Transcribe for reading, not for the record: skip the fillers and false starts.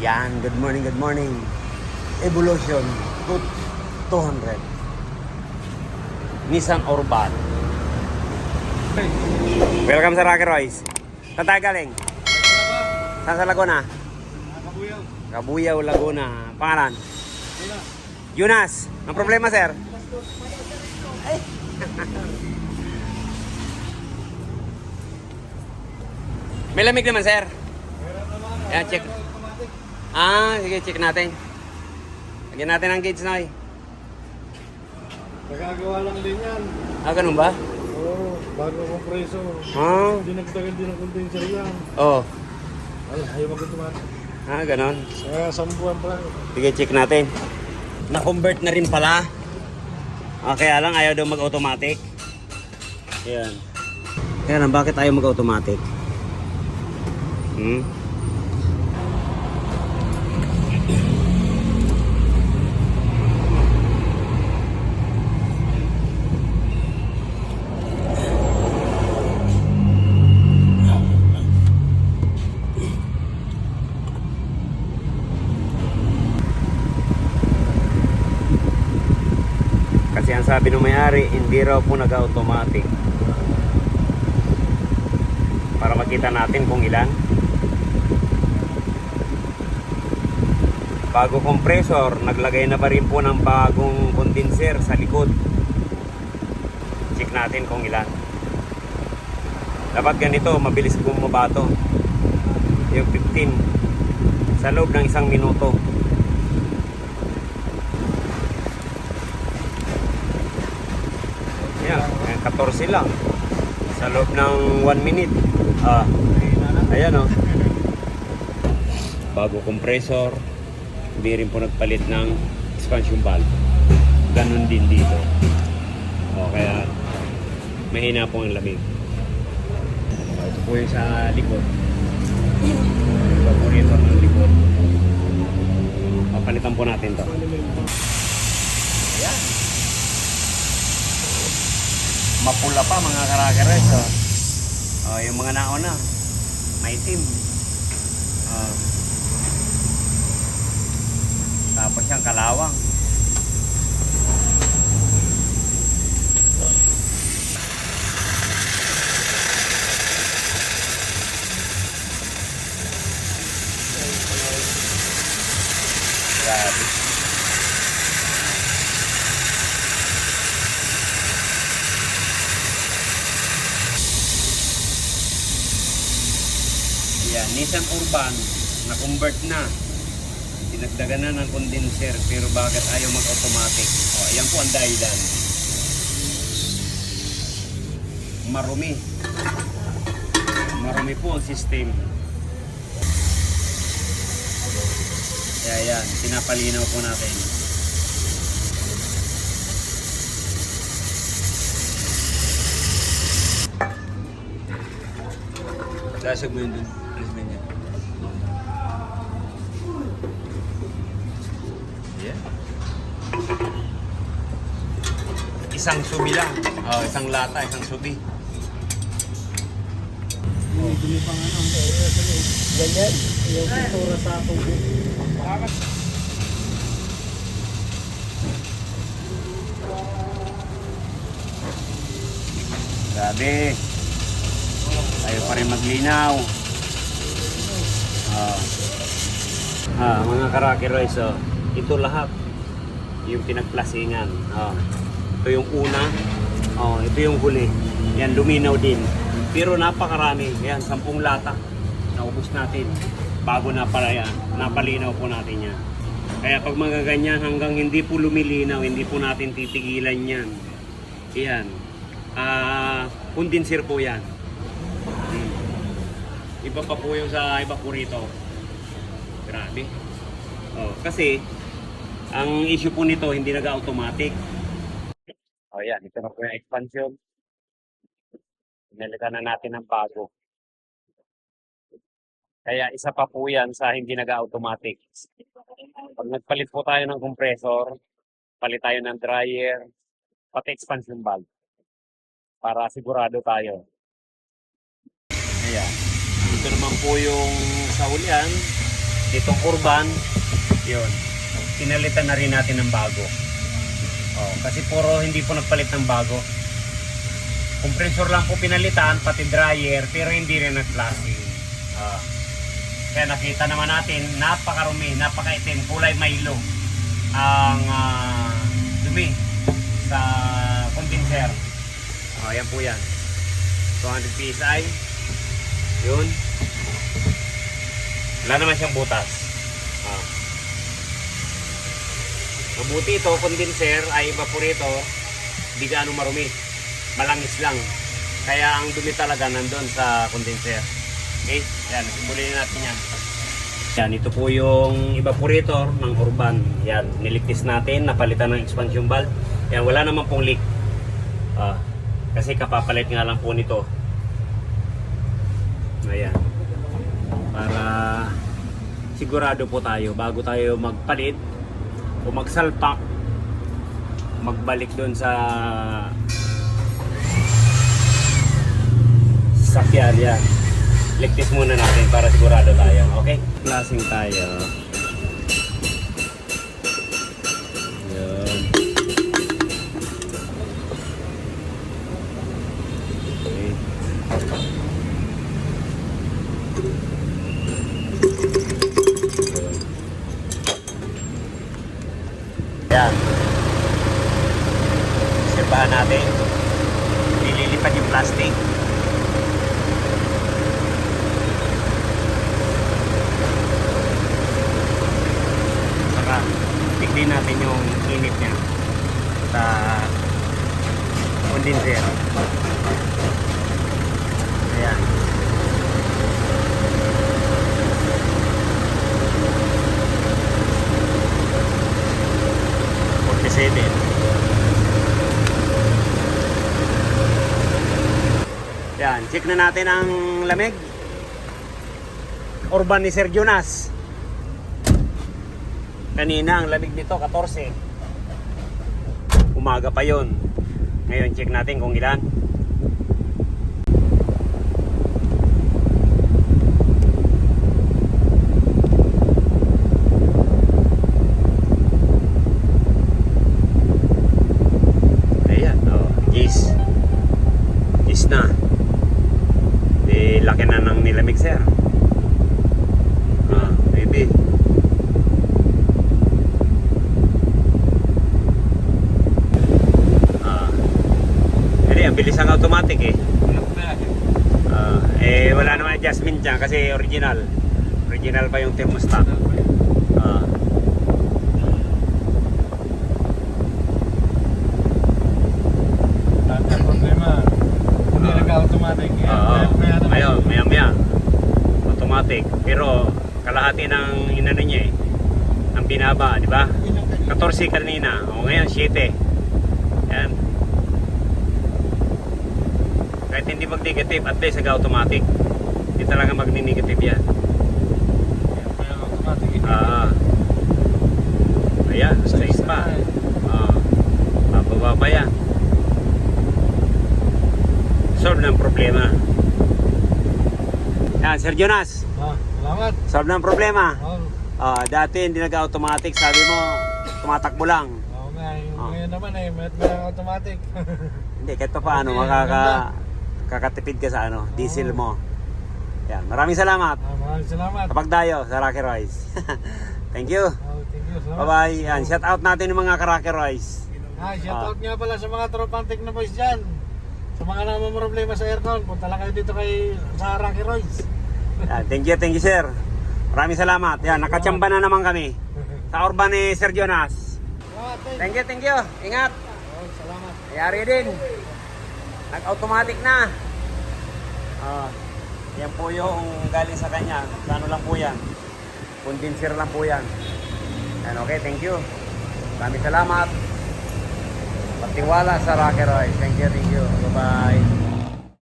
Yan, good morning, good morning. Evolution 200. Nissan Urban. Welcome sa Rocky Royce. Saan tayo galing? Saan sa Laguna? Kabuyaw. Kabuyaw, Laguna. Pangalan? Wala. Yunas. Ang problema, sir? Ay. May lamig naman, sir. Meron naman. Ayan, check. Automatic. Sige, check natin. Lagyan natin ang gauge, Noy. Nagagawa lang din yan. Ganun ba? Oo, bago kompreso. Hindi nagtagal din ang condenser yan. Oo. Ay, ayaw mag-automatic. Ganun. Kaya 10 buwan pa lang. Sige, check natin. Na-convert na rin pala. Kaya lang ayaw daw mag-automatic. Ayan. Kaya lang, bakit ayaw mag-automatic? Kasi ang sabi ng may-ari, hindi raw po nag-automatic. Para makita natin kung ilan. Bago compressor, naglagay na pa rin po ng bagong condenser sa likod. Check natin kung ilan. Dapat ganito, mabilis bumaba to. Yung 15 sa loob ng 1 minuto. Ayan, 14 lang sa loob ng 1 minute. Ayan o. Bago compressor, hindi rin po nagpalit ng expansion valve. Ganon din dito. Kaya mahina po ang lamig. Ito po yung sa likod. Evaporator ng likod. Papalitan po natin to. Ayan. Mapula pa mga karakares. Yung mga nauna, maitim. Tapos yung kalawang. Grabe. Yan, Nissan Urban, na-convert na. Dinagdagan na ng condenser, pero bakit ayaw mag-automatic? Ayan po ang dahilan. Marumi. Marumi po ang system. Kaya yan, pinapalinaw po natin. Dasag mo yun dun. Alis mo yun. Yeah. Isang subi lang. Isang lata, isang subi. Bili pang ano. Ganyan. Yung pintura sa akong Grabe. Tayo pa rin maglinaw. Mga karakiroys, ito lahat yung pinagplasingan. Ito yung una. Ito yung huli. Yan, luminaw din. Pero napakarami. Yan, 10 lata. Naubos natin. Bago napalinaw po natin yan. Kaya pag magaganyan hanggang hindi po lumilinaw, hindi po natin titigilan yan. Yan. Condenser po yan. Iba pa po yung sa evaporator. Grabe. Kasi ang issue po nito hindi nag-automatic. Yan, ito na po yung expansion. Inalitan na natin ng bago. Kaya isa pa po yan sa hindi nag-automatic. Pag nagpalit po tayo ng compressor, palit tayo ng dryer, pati expansion valve. Para sigurado tayo. Ayan. Ito naman po yung sa ulian. Ditong Urban, yun. Pinalitan na rin natin ng bago. Oh, kasi puro hindi po nagpalit ng bago. Compressor lang po pinalitan, pati dryer, pero hindi rin nag-flushing. Kaya nakita naman natin, napakarumi, napakaitim, kulay Milo ang dumi sa condenser. Ayan po yan. 200 PSI. Yun. Wala naman siyang butas. Mabuti ito, condenser ay evaporator, di gaano marumi. Malangis lang. Kaya ang dumi talaga nandun sa condenser. Okay? Yan, simulihin natin yan. Yan, ito po yung evaporator ng Urban. Yan, niligtis natin, napalitan ng expansion valve. Yan, wala naman pong leak. Kasi kapapalit nga lang po nito. Ayan. Para sigurado po tayo bago tayo magpalit o magsalpak, magbalik doon sa sakyan. Yan. Ligtis muna natin para sigurado tayo. Okay? Lasing tayo. Yan. Okay. Yan. Sirbahan natin. Nililipad yung plastic. Saka tignan natin yung init niya sa condenser. Ayan. Yan, check na natin ang lamig. Urban ni Sir Jonas. Kanina ang lamig nito 14. Umaga pa yon. Ngayon check natin kung ilan. Na laki na ng nilamig sir. Maybe ang bilis ang automatic eh. Wala naman adjustment dyan kasi original pa yung thermostat. Automatic. Maya automatic, pero kalahati ng inano niya eh, ang binaba, di ba? 14 kanina, o ngayon 7. Yan. Kahit hindi mag-negative, at least nag-automatic. Hindi talaga mag-negative yan. Automatic. Ayan, 6 pa. Bababa pa yan. Solve ng problema. Yan, Sir Jonas. Salamat. Solve ng problema. Dati hindi nag-automatic, sabi mo, tumatakbo lang. Ngayon naman may automatic. Hindi, kahit pa paano, kakatipid ka sa diesel mo. Yan, maraming salamat. Maraming salamat. Kapag dayo sa Rocky Royce. Thank you. Thank you. Salamat. Bye-bye. Yan, shout out natin ng mga ka-Rocky Royce. Shout out nga pala sa mga tropang Technoboys dyan. Sa mga naman problema sa aircon, punta lang kayo dito sa Rocky Royce. Yan, thank you sir. Maraming salamat. Yan, nakachamba na naman kami sa Urban ni Sir Jonas. Thank you. Ingat. Salamat. Ayari din. Nag-automatic na. Yan po yung galing sa kanya. Kano lang po yan. Condenser lang po yan. Yan, okay, thank you. Maraming salamat. Patiwala sa Rocky Royce. Thank you. Bye-bye.